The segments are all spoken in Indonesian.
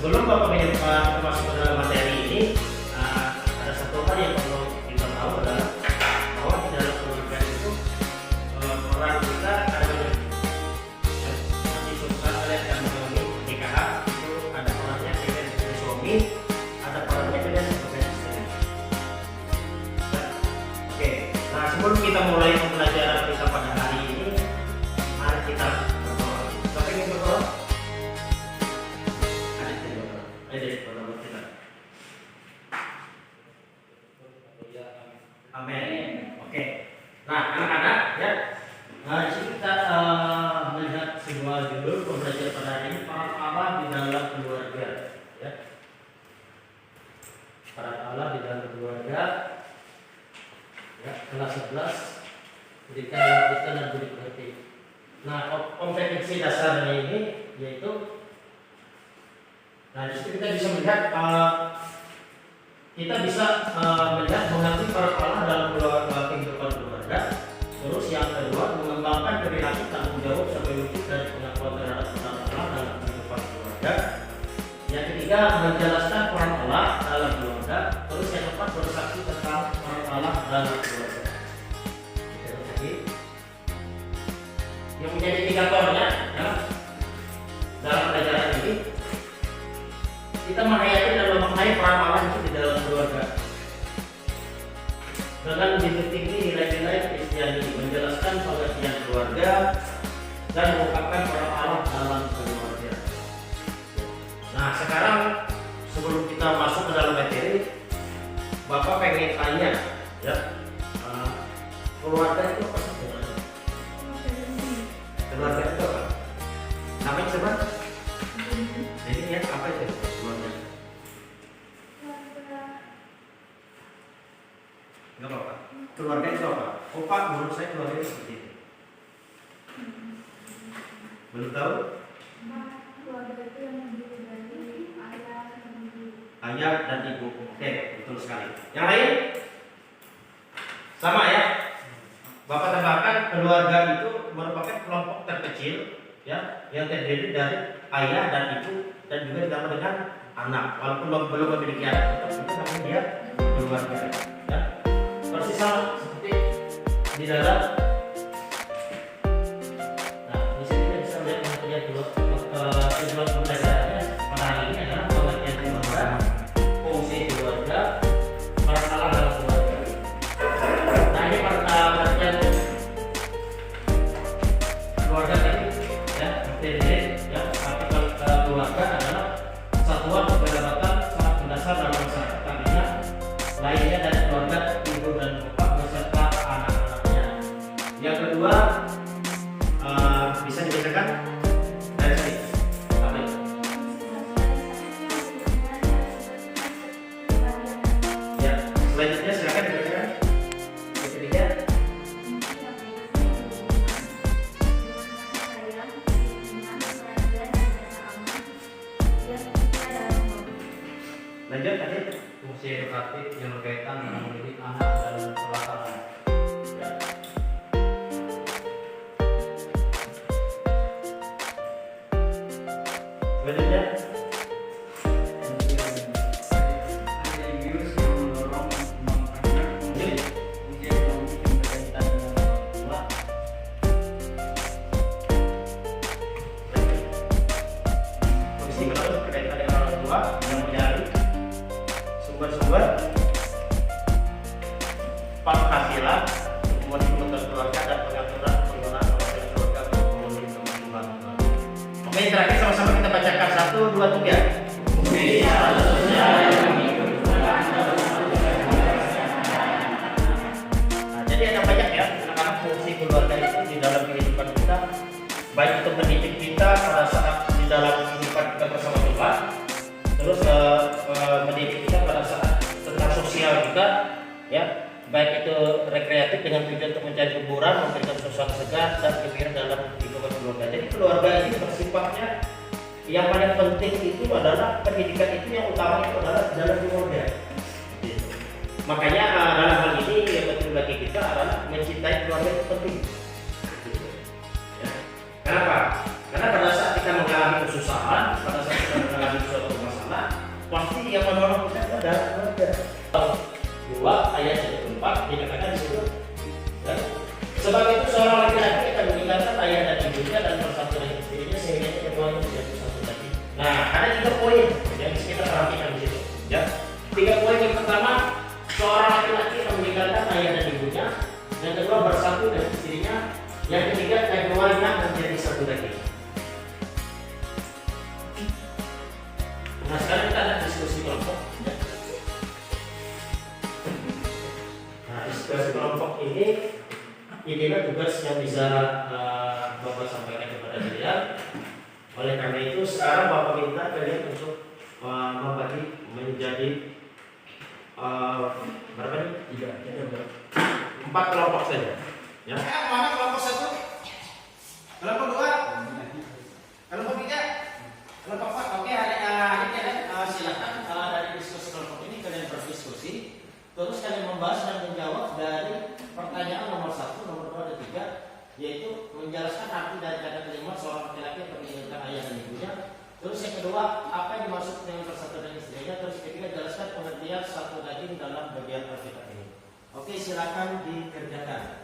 sebelum Bapak kita masuk ke dalam materi ini, ada satu hal yang perlu kita tahu adalah bahwa di dalam keluarga itu peran kita ada banyak. Nanti suka kalian yang mengalami pernikahan itu ada perannya kita sebagai suami, ada perannya kita sebagai istri. Oke, nah sebelum kita mulai pembelajaran kita pada hari ini, mari kita berdoa. Siapa yang ingin berdoa? Amin. Oke. Nah, anak-anak ya. Nah, di sini kita melihat sebuah judul pembelajaran pada hari ini, peran Allah di dalam keluarga. Ya. Peran Allah di dalam keluarga. Ya, kelas 11. Berikan kita dan beri pengerti. Nah, kompetensi dasarnya ini yaitu, nah di situ kita bisa melihat melihat mengakui peran Allah dalam kehidupan keluarga. Terus yang kedua, mengembangkan perilaku tanggung jawab sebagai wujud dari pengakuan terhadap peran Allah dalam kehidupan keluarga. Yang ketiga, menjelaskan peran Allah dalam keluarga. Terus yang keempat, bersaksi tentang peran Allah dalam keluarga. Jadi, yang menjadi indikatornya ya, dalam pelajaran ini kita menghayati dan memaknai peran Allah itu di dalam keluarga dengan menjunjung tinggi nilai-nilai Kristiani, menjelaskan pengertian keluarga dan mengungkapkan peran Allah dalam keluarga. Nah, sekarang sebelum kita masuk ke dalam materi, Bapak pengen tanya ya, keluarga itu apa sih sebenarnya? Keluarga itu apa? Namanya siapa? Ini ya, apa itu keluarga? Enggak apa-apa. Keluarga itu apa? Oh Pak, menurut saya keluarga itu seperti ini. Belum tahu? Keluarga itu yang terdiri dari ayah dan ibu. Ayah dan ibu. Oke, betul sekali. Yang lain? Sama ya? Bapak tambahkan, keluarga itu merupakan kelompok terkecil ya, yang terdiri dari ayah dan ibu dan juga ditambah dengan anak. Walaupun belum memiliki anak, tetap itu namanya dia keluarga. Ya. Persis sama seperti di dalam. Nah, di sini kita bisa melihat pengertian tujuan pembelajarannya pada hari ini adalah pengertian keluarga, fungsi keluarga, peran Allah dalam keluarga. Nah, ini pengertian keluarga tadi ya, terdiri ya, artikel keluarga adalah satuan kekerabatan sangat mendasar dalam masyarakat, artinya lainnya dari keluarga ibu dan bapak beserta anak-anaknya. Yang kedua, bisa dibacakan dari sini. Apa itu? Ya, selanjutnya silakan dibacakan. Yang ketiga. Lanjut tadi, fungsi edukatif yang berkaitan dengan mendidik anak dalam pelaksanaan. Ya. Selanjutnya, fungsi kedua berkaitan dengan orang tua yang mencari sumber-sumber penghasilan untuk memenuhi keluarga dan pengaturan penggunaan penghasilan keluarga untuk memenuhi kebutuhan. Oke, terakhir sama-sama kita bacakan 1, 2, 3. Nah, jadi ada banyak ya anak-anak fungsi keluarga itu di dalam kehidupan kita, baik itu mendidik kita pada saat di dalam kehidupan kita bersama Tuhan, terus mendidik kita pada saat tentang sosial kita ya, baik itu rekreatif dengan tujuan untuk mencari hiburan, memberikan suasana segar dan gembira dalam kehidupan keluarga. Jadi keluarga ini bersifatnya yang paling penting itu adalah pendidikan, itu yang utama itu adalah dalam keluarga. Makanya dalam hal ini yang penting bagi kita adalah mencintai keluarga itu penting. Kenapa? Karena pada saat kita mengalami kesusahan, pada saat kita mengalami suatu masalah, Nah sekarang kita ada diskusi kelompok. Ya. Nah diskusi kelompok inilah tugas yang bisa Bapak sampaikan kepada kalian. Oleh karena itu sekarang Bapak minta kalian untuk membagi menjadi berapa nih? 4 kelompok saja. Ya. Mana kelompok 1? Kelompok 2? Kelompok 3? Kelompok 4? Oke, silakan dari diskusi kelompok ini kalian berdiskusi. Terus kalian membahas dan menjawab dari pertanyaan nomor 1, nomor 2, dan 3, yaitu menjelaskan arti dari kata kalimat seorang laki-laki yang menginginkan ayah dan ibunya. Terus yang kedua, apa yang dimaksud dengan bersatu dan istrinya. Terus ketiga, jelaskan pengertian satu daging dalam bagian Alkitab ini. Oke, silakan dikerjakan.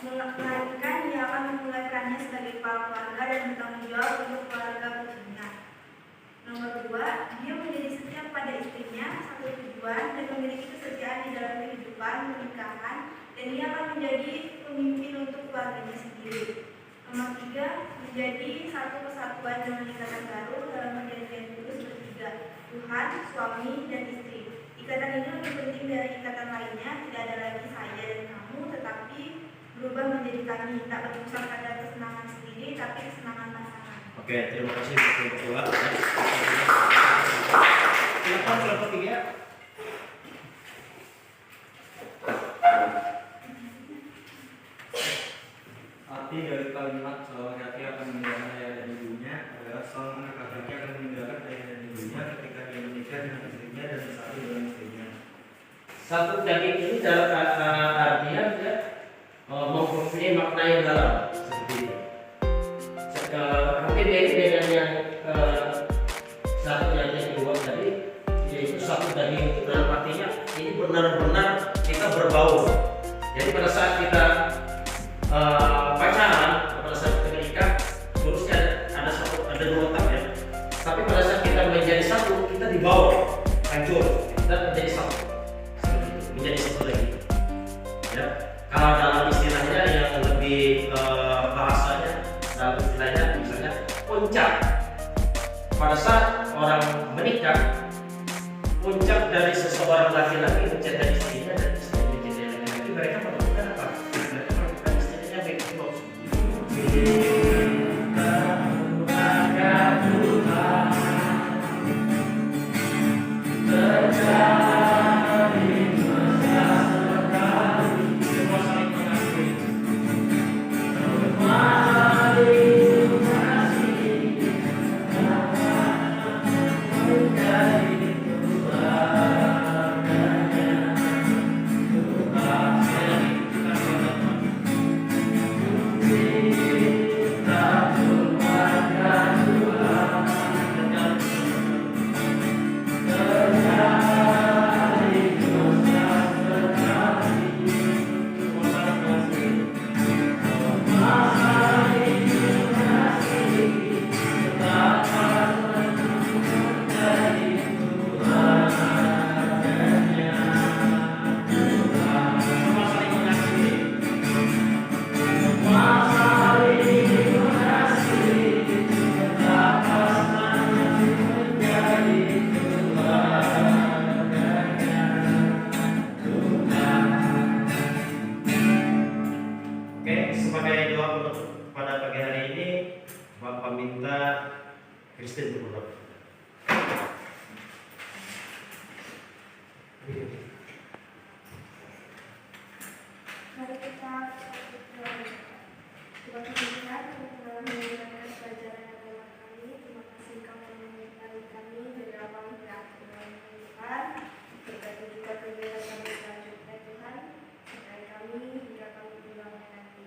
Melainkan dia akan memulai perannya sebagai kepala keluarga dan bertanggung jawab untuk keluarga putrinya. Nomor 2, dia menjadi setia pada istrinya satu tujuan dan memiliki kesetiaan di dalam kehidupan pernikahan, dan dia akan menjadi pemimpin untuk keluarganya sendiri. Nomor 3, menjadi satu kesatuan dengan ikatan baru dalam perjanjian kudus bertiga, Tuhan, suami, dan istri. Ikatan ini lebih penting dari ikatan lainnya, tidak ada lagi saya dan kamu, tetapi berubah menjadi kami, tak berpusat pada kesenangan sendiri, tapi kesenangan pasangan. Oke, terima kasih untuk kelompok 2. Silakan kelompok 3. Arti dari kalimat seorang laki akan meninggalkan ayah dan ibunya adalah seorang anak laki akan meninggalkan ayah dan ibunya ketika dia menikah dengan istrinya dan bersatu dengan istrinya. Satu daging ini dalam artian ya mempunyai makna yang dalam seperti itu. Hampir mirip dengan yang satu yang kedua tadi, yaitu satu daging itu dalam artinya ini benar-benar kita berbaur. Jadi pada saat kita pacaran, pada saat kita menikah, terusnya ada 2 tahap ya. Tapi pada saat kita menjadi satu, kita dibaur, hancur, dan menjadi satu, menjadi satu lagi. Ya. Kalau dalam istilahnya yang lebih bahasanya, dalam istilahnya misalnya puncak. Pada saat orang menikah, puncak dari seseorang laki-laki mencintai istrinya dan istri mencintai laki-laki, mereka melakukan apa? Mereka melakukan istilahnya back-to-back. Semoga Kristen berdoa. Mari kita berdoa. Tuhan Tuhan, telah mendengarkan pelajaran agama kami. Terima kasih Engkau telah menyertai kami dari awal hingga akhir dalam kehidupan. Berkati juga kegiatan kami selanjutnya Tuhan, sertai kami hingga kami pulang nanti.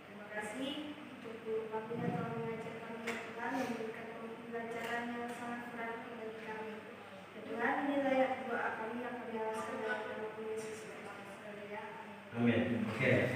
Terima kasih untuk guru kami yang telah mengajar kami ya Tuhan, memberikan pembelajaran yang sangat berarti bagi kami. Ya Tuhan, ini layak doa kami yang kami alaskan dalam nama Yesus Kristus. Haleluya. Amin. Oke.